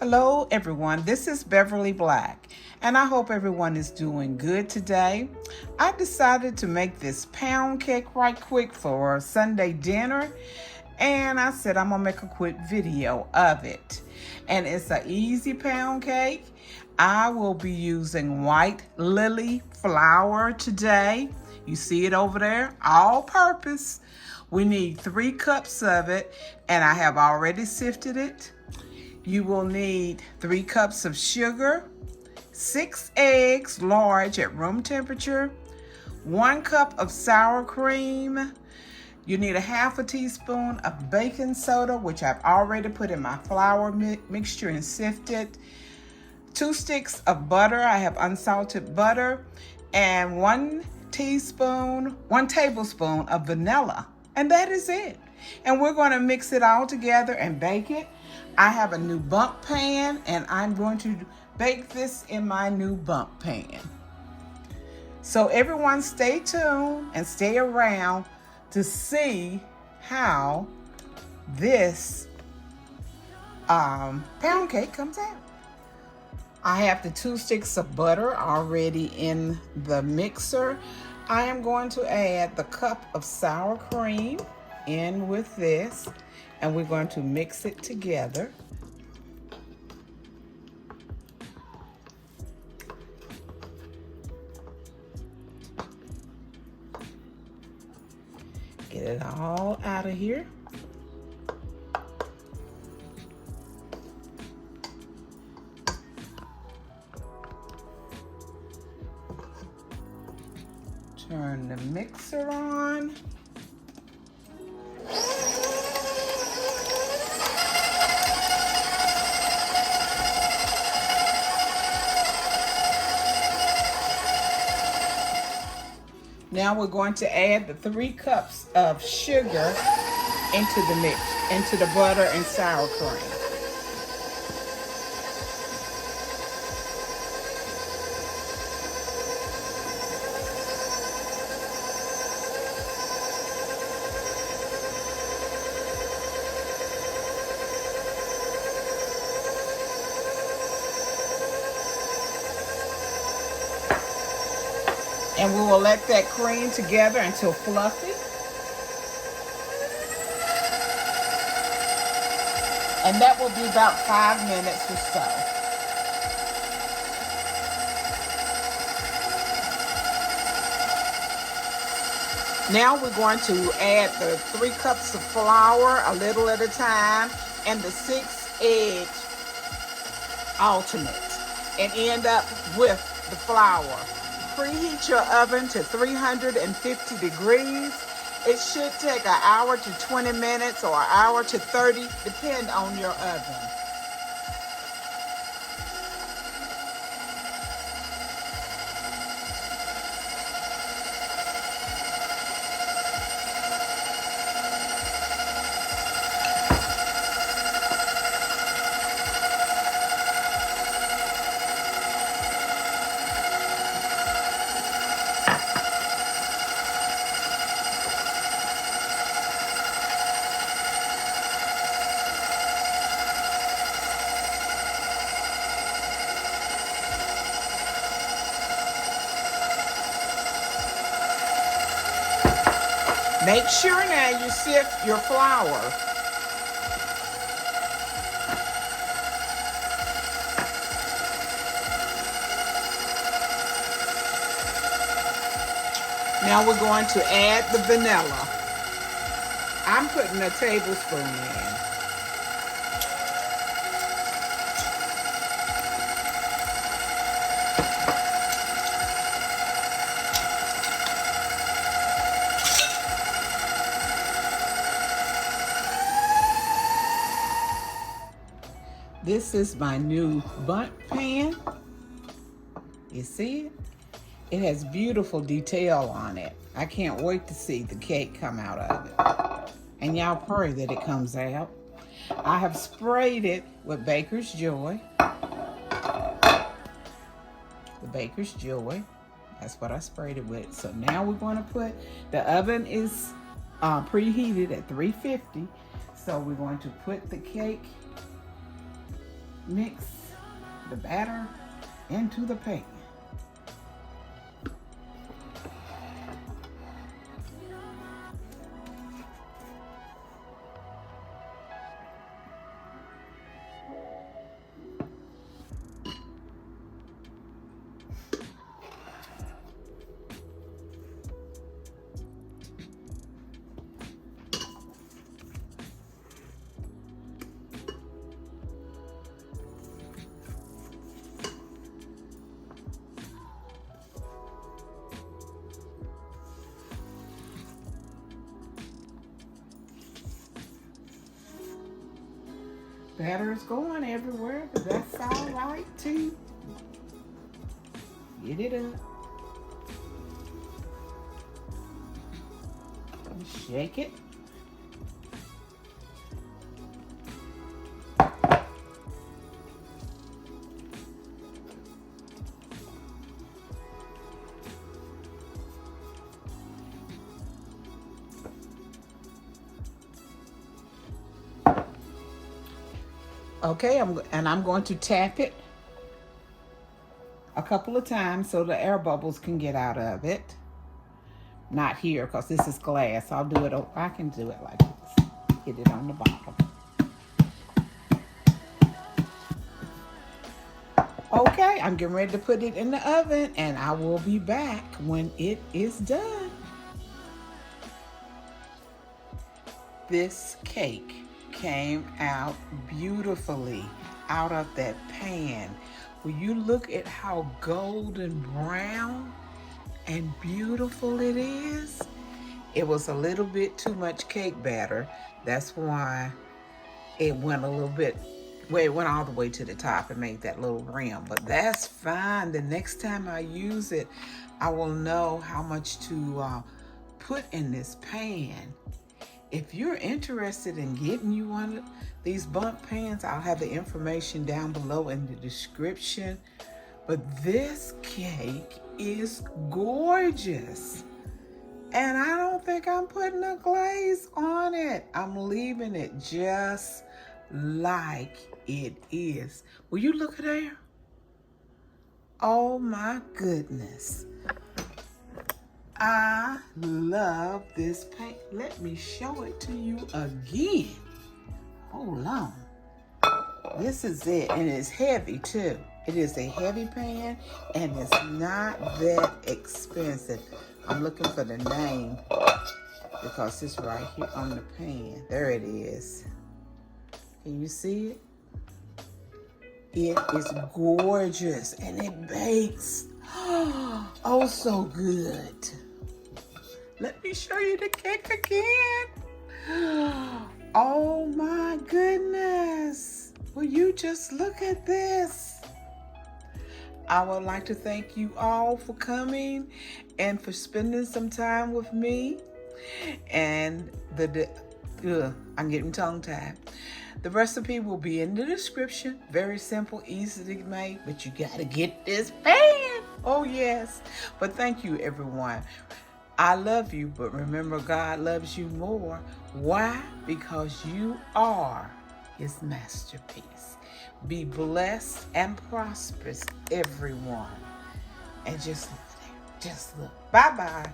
Hello everyone, this is Beverly Black and I hope everyone is doing good today. I decided to make this pound cake right quick for Sunday dinner and I said I'm gonna make a quick video of it. And it's an easy pound cake. I will be using white lily flour today. You see it over there, all purpose. We need 3 cups of it and I have already sifted it. You will need 3 cups of sugar, 6 eggs, large at room temperature, 1 cup of sour cream. You need a half a teaspoon of baking soda, which I've already put in my flour mixture and sifted. 2 sticks of butter, I have unsalted butter, and 1 tablespoon of vanilla. And that is it. And we're going to mix it all together and bake it. I have a new bundt pan and I'm going to bake this in my new bundt pan. So everyone stay tuned and stay around to see how this pound cake comes out. I have the 2 sticks of butter already in the mixer. I am going to add the cup of sour cream in with this and we're going to mix it together. Get it all out of here. Turn the mixer on. Now we're going to add the 3 cups of sugar into the mix, into the butter and sour cream. And we will let that cream together until fluffy. And that will be about 5 minutes or so. Now we're going to add the 3 cups of flour, a little at a time, and the 6 egg alternate, and end up with the flour. Preheat your oven to 350 degrees. It should take an hour to 20 minutes or an hour to 30, depend on your oven. Make sure now you sift your flour. Now we're going to add the vanilla. I'm putting a tablespoon in. This is my new bundt pan. You see it? It has beautiful detail on it. I can't wait to see the cake come out of it. And y'all pray that it comes out. I have sprayed it with Baker's Joy. The Baker's Joy. That's what I sprayed it with. So now we're going to put, the oven is preheated at 350. So we're going to put the cake mix the batter into the pan. Batter is going everywhere, but that's all right too. Get it up. And shake it. Okay, I'm going to tap it a couple of times so the air bubbles can get out of it. Not here, because this is glass. I can do it like this. Hit it on the bottom. Okay, I'm getting ready to put it in the oven, and I will be back when it is done. This cake came out beautifully out of that pan. Will you look at how golden brown and beautiful it is? It was a little bit too much cake batter. That's why it went a little bit, well, it went all the way to the top and made that little rim, but that's fine. The next time I use it, I will know how much to put in this pan. If you're interested in getting you one of these bundt pans, I'll have the information down below in the description. But this cake is gorgeous. And I don't think I'm putting a glaze on it. I'm leaving it just like it is. Will you look at there? Oh my goodness. I love this paint. Let me show it to you again. Hold on. This is it, and it's heavy too. It is a heavy pan, and it's not that expensive. I'm looking for the name because it's right here on the pan. There it is. Can you see it? It is gorgeous, and it bakes oh so good. Let me show you the cake again. Oh my goodness. Will you just look at this? I would like to thank you all for coming and for spending some time with me. And I'm getting tongue-tied. The recipe will be in the description. Very simple, easy to make, but you gotta get this pan. Oh yes. But thank you, everyone. I love you, but remember, God loves you more. Why? Because you are His masterpiece. Be blessed and prosperous, everyone. And just look there. Just look. Bye-bye.